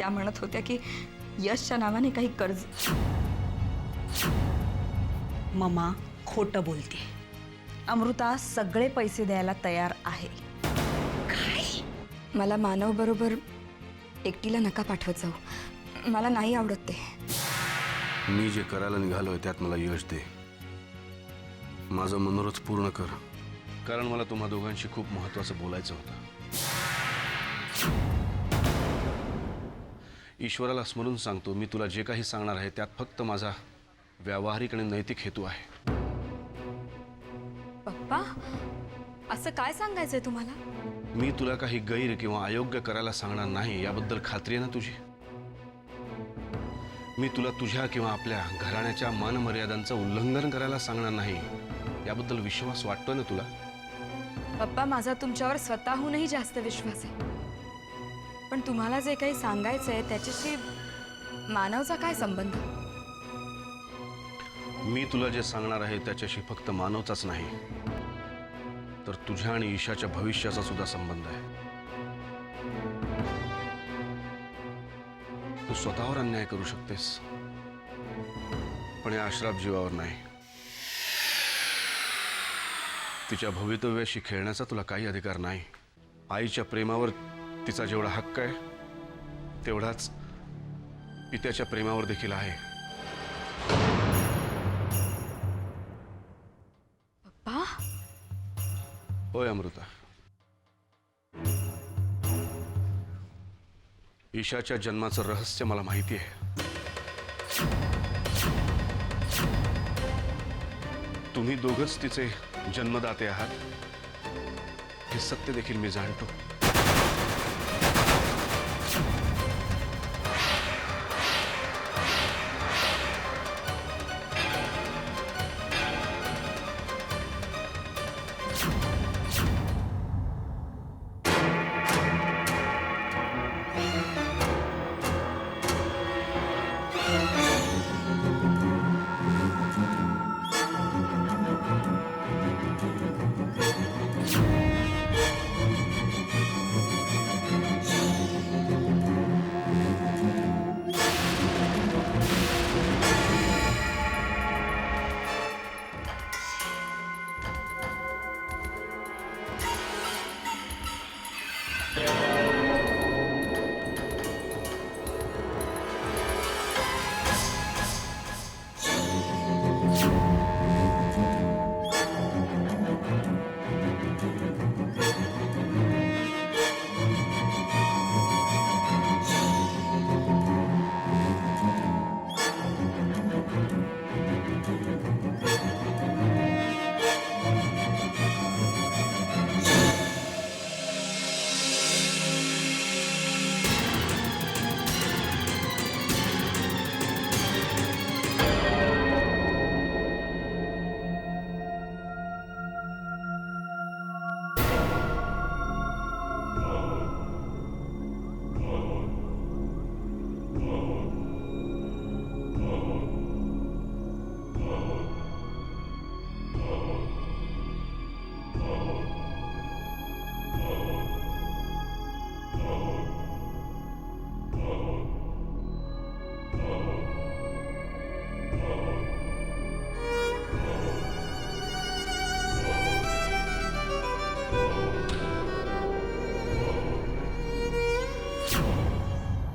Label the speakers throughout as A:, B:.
A: त्या म्हणत होत्या की यशच्या नावाने काही कर्ज.
B: ममा खोटं बोलते. अमृता सगळे पैसे द्यायला तयार आहे.
A: काय? मला मानव बरोबर एकटीला नका पाठवत जाऊ. मला नाही आवडत ते.
C: मी जे करायला निघालोय त्यात मला यश दे. माझं मनोरथ पूर्ण कर, कारण मला तुम्हा दोघांशी खूप महत्त्वाचं बोलायचं होतं. ईश्वराला स्मरून सांगतो, मी तुला जे काही सांगणार आहे त्यात फक्त माझा व्यावहारिक आणि नैतिक हेतू आहे.
A: पप्पा, असं काय सांगायचंय तुम्हाला?
C: मी तुला काही गैर किंवा अयोग्य करायला सांगणार नाही, याबद्दल खात्री आहे ना तुझी? मी तुला तुझ्या किंवा आपल्या घराण्याच्या मानमर्यादांचं उल्लंघन करायला सांगणार नाही, याबद्दल विश्वास वाटतोय ना तुला?
A: पप्पा, माझा तुमच्यावर स्वतःहूनही जास्त विश्वास आहे. पण तुम्हाला जे काही सांगायचंय त्याच्याशी मानवचा काय संबंध?
C: मी तुला जे सांगणार आहे त्याच्याशी फक्त मानवचाच नाही, तर तुझ्या आणि ईशाच्या भविष्याचा सुद्धा संबंध आहे. तू स्वतःवर अन्याय करू शकतेस, पण या अश्राप जीवावर नाही. तिच्या भवितव्याशी खेळण्याचा तुला काही अधिकार नाही. आईच्या प्रेमावर तिचा जेवढा हक्क आहे तेवढाच पित्याच्या प्रेमावर देखील आहे.
A: पप्पा,
C: होय अमृता, ईशाच्या जन्माचं रहस्य मला माहिती आहे. तुम्ही दोघंच तिचे जन्मदाते आहात हे सत्य देखील मी जाणतो.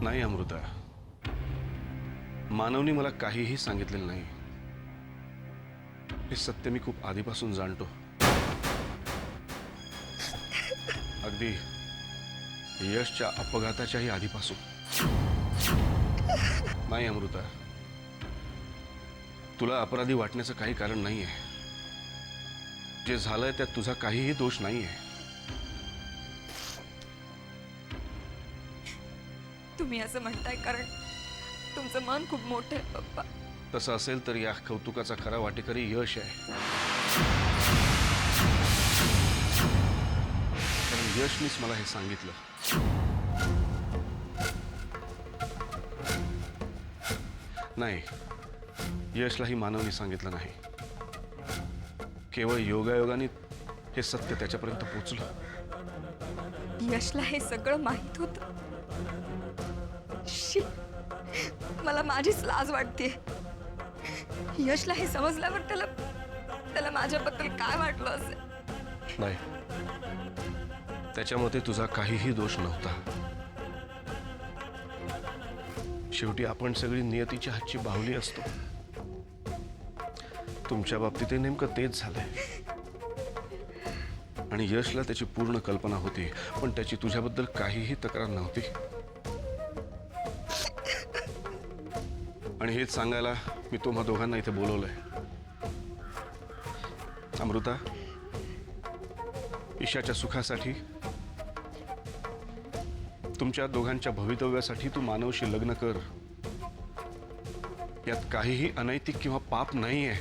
C: नाही अमृता, मानवनी मला काहीही सांगितलेलं नाही. हे सत्य मी खूप आधीपासून जाणतो. अगदी यशच्या अपघाताच्याही आधीपासून. नाही अमृता, तुला अपराधी वाटण्याचं काही कारण नाहीये. जे झालंय त्यात तुझा काहीही दोष नाहीये.
A: तुम्ही असं म्हणताय कारण तुमचं मन खूप मोठं आहे पप्पा.
C: तसं असेल तर या कौतुकाचा खरा वाटेकरी यश आहे. कारण यशनीच मला हे सांगितलं. नाही, यशलाही मानवनी सांगितलं नाही. केवळ योगायोगाने हे सत्य त्याच्यापर्यंत पोचलं.
A: यशला हे सगळं माहित होतं. करशील मला माझीच लाज वाटते. यशला हे समजल्यावर त्याला त्याला माझ्याबद्दल काय वाटलं असेल.
C: नाही, त्याच्यामध्ये तुझा काहीही दोष नव्हता. शेवटी आपण सगळी नियतीच्या हातची बाहुली असतो. तुमच्या बाबतीत हे नेमकं तेच झालंय. आणि यशला त्याची पूर्ण कल्पना होती, पण त्याची तुझ्याबद्दल काहीही तक्रार नव्हती. आणि हेच सांगायला मी तुम्हा दोघांना इथे बोलवलंय. अमृता, ईशाच्या सुखासाठी, तुमच्या दोघांच्या भवितव्यासाठी तू मानवशी लग्न कर. यात काहीही अनैतिक किंवा पाप नाहीये.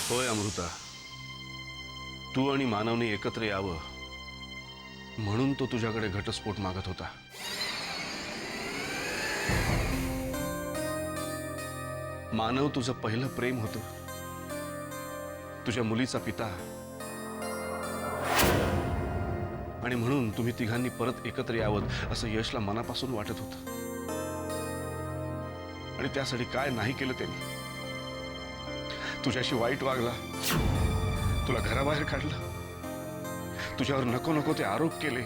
C: होय अमृता, तू आणि मानवने एकत्र यावं म्हणून तो तुझ्याकडे घटस्फोट मागत होता. मानव तुझं पहिलं प्रेम होतं, तुझ्या मुलीचा पिता. आणि म्हणून तुम्ही तिघांनी परत एकत्र यावं असं यशला मनापासून वाटत होतं. आणि त्यासाठी काय नाही केलं त्यांनी. तुझ्याशी वाईट वागला, तुला घराबाहेर काढलं, तुझ्यावर नको नको ते आरोप केले.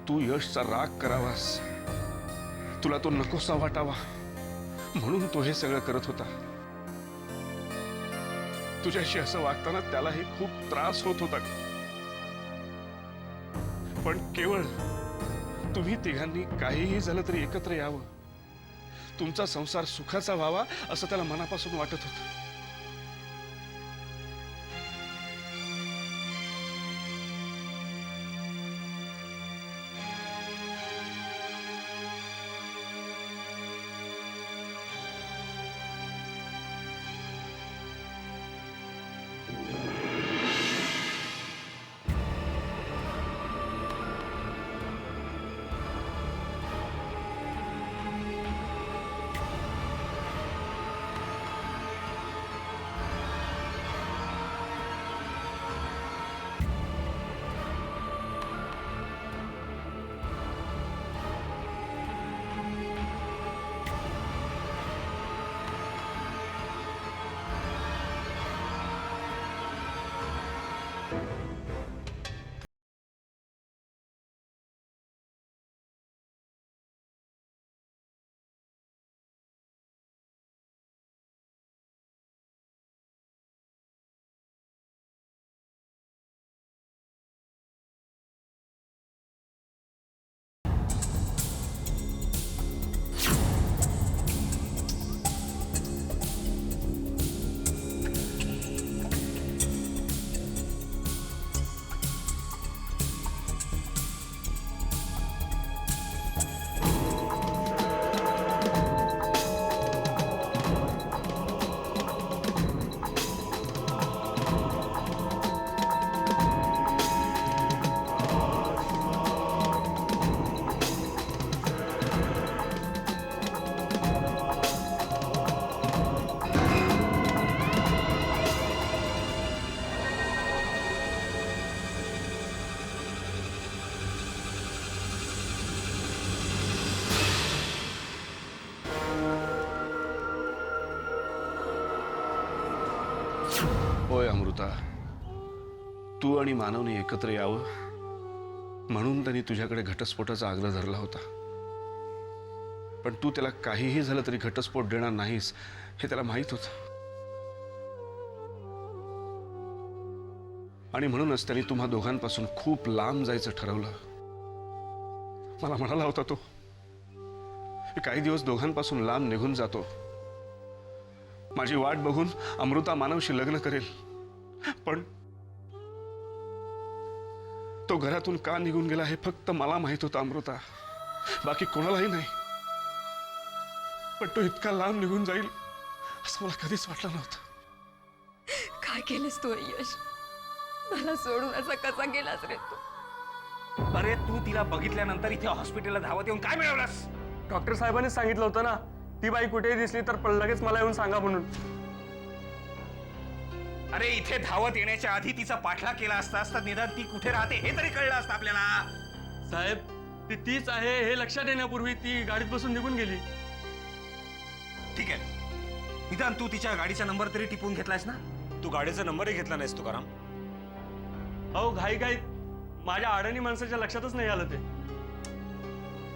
C: तू यशचा राग करावास, तुला तो नकोसा वाटावा म्हणून तो हे सगळं करत होता. तुझ्याशी असं वागताना त्यालाही खूप त्रास होत होता. पण केवळ तुम्ही तिघांनी काहीही झालं तरी एकत्र यावं, तुमचा संसार सुखाचा व्हावा असं त्याला मनापासून वाटत होतं. होय अमृता, तू आणि मानवने एकत्र यावं म्हणून त्यांनी तुझ्याकडे घटस्फोटाचा आग्रह धरला होता. पण तू त्याला काहीही झालं तरी घटस्फोट देणार नाहीस हे त्याला माहित होतं. आणि म्हणूनच त्यांनी तुम्हा दोघांपासून खूप लांब जायचं ठरवलं. मला म्हणाला होता तो, काही दिवस दोघांपासून लांब निघून जातो, माझी वाट बघून अमृता मानवशी लग्न करेल. पण तो घरातून का निघून गेला हे फक्त मला माहित होतं अमृता, बाकी कोणालाही नाही. पण तो इतका लांब निघून जाईल असं मला कधीच वाटलं नव्हतं.
A: काय केलंस तू यश? मला सोडून असा कसा गेलास रे तू?
D: अरे तू तिला बघितल्यानंतर इथे हॉस्पिटलला धावत येऊन काय मिळवलंस?
E: डॉक्टर साहेबांनी सांगितलं होतं ना, ती बाई कुठेही दिसली तर लगेच मला येऊन सांगा म्हणून.
D: अरे इथे धावत येण्याच्या आधी तिचा पाठलाग केला असतास तर निदान ती कुठे राहते हे तरी कळलं असतं आपल्याला.
E: साहेब, ती तीच आहे हे लक्षात येण्यापूर्वी ती गाडीत बसून निघून गेली.
D: ठीक आहे, निदान तू तिच्या गाडीचा नंबर तरी टिपून घेतलायस ना?
F: तू गाडीचा नंबरही घेतला नाहीस तुकाराम.
E: अहो घाई माझ्या अडाणी माणसाच्या लक्षातच नाही आलं ते.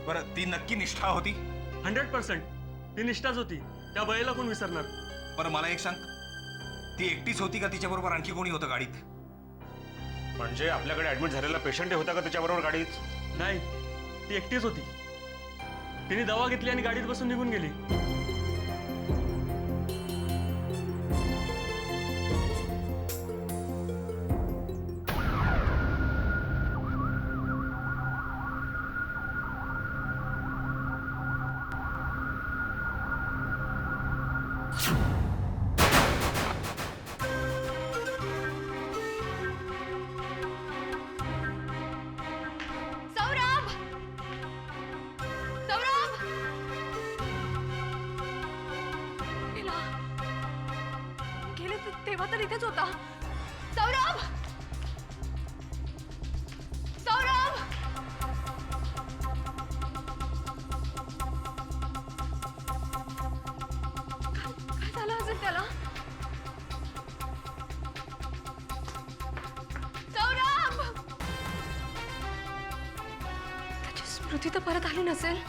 D: बरं, ती नक्की निष्ठा होती?
E: 100% ती निष्ठाच होती. त्या बाईला कोण विसरणार?
D: बरं मला एक सांग, ती एकटीच होती का तिच्याबरोबर आणखी कोणी होतं गाडीत?
F: म्हणजे आपल्याकडे ऍडमिट झालेला पेशंट होता का त्याच्याबरोबर गाडीत?
E: नाही, ती एकटीच होती. तिने दवा घेतली आणि गाडीत बसून निघून गेली.
A: सौरभ! सौरभ! गेले तेव्हा तर इथेच होता. सौरभ! सौरभ! काय झालं असेल त्याला? सौरभ! त्याची स्मृती तर परत आली नसेल.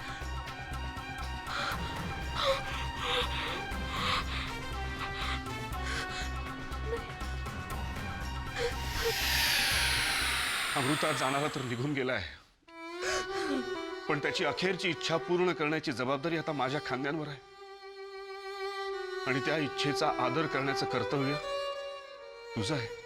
C: अमृता जाणारा तर निघून गेलाय, पण त्याची अखेरची इच्छा पूर्ण करण्याची जबाबदारी आता माझ्या खांद्यांवर आहे. आणि त्या इच्छेचा आदर करण्याचं कर्तव्य तुझं आहे.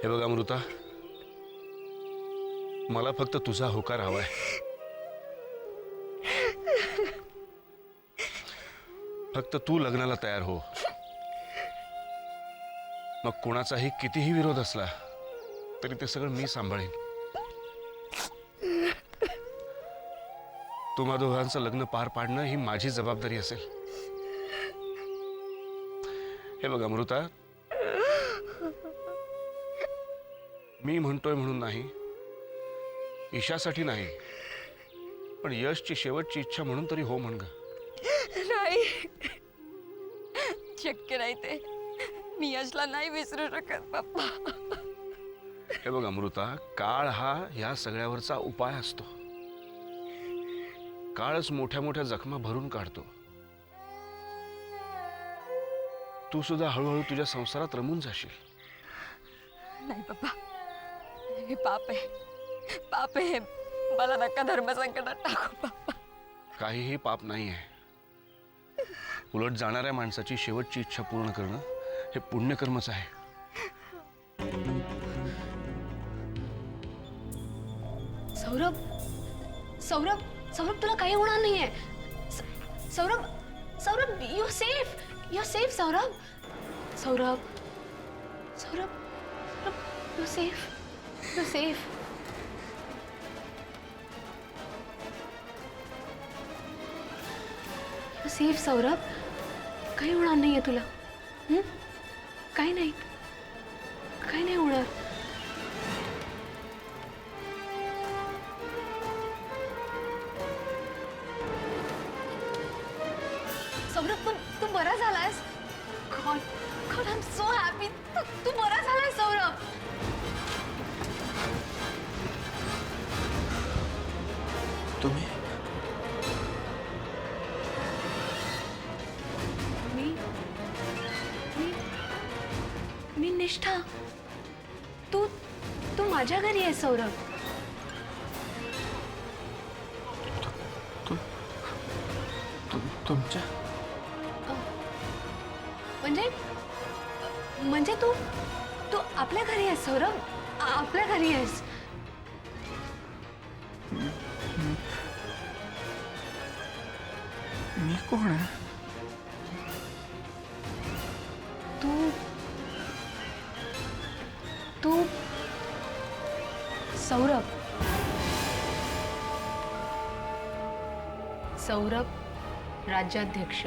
C: हे बघ अमृता, मला फक्त तुझा होकार हवाय. फक्त तू लग्नाला तयार हो. मग कोणाचाही कितीही विरोध असला तरी ते सगळं मी सांभाळेन. तुम्हा दोघांचं लग्न पार पाडणं ही माझी जबाबदारी असेल. हे बघ अमृता, मी म्हणतोय म्हणून नाही, ईशासाठी नाही, पण यशची शेवटची इच्छा म्हणून तरी हो म्हण ग.
A: नाही, शक्य नाही ते. मी यशला नाही विसरू शकत पप्पा.
C: हे बघ अमृता, काळ हा ह्या सगळ्यावरचा उपाय असतो. काळच मोठ्या मोठ्या जखमा भरून काढतो. तू सुद्धा हळूहळू तुझ्या संसारात रमून जाशील.
A: नाही पप्पा, हे पाप आहे. पाप आहे. मला नका धर्मसंकटात टाकू पप्पा.
C: काहीही पाप नाही आहे. उलट जाणाऱ्या माणसाची शेवटची इच्छा पूर्ण करणं हे पुण्यकर्मच आहे.
G: सौरभ, सौरभ, सौरभ तुला काही होणार नाहीये. Saurabh, Saurabh, you safe, you safe Saurabh. Saurabh, Saurabh, Saurabh, you safe, you safe. You safe Saurabh. काही होणार नाहीये तुला. काही नाही, काही नाही होणार. सौरभ, तू बरा झालायस. God, God, I am so happy. तू बरा झालायस सौरभ.
D: तुम्ही
G: मी निष्ठा. तू तू माझ्या घरी आहेस सौरभ.
D: तुमच्या
G: म्हणजे तू तू आपल्या घरी आहेस सौरभ. आपल्या घरी आहेस.
D: मी कोण आहे?
G: तू तू सौरभ. सौरभ राज्याध्यक्ष.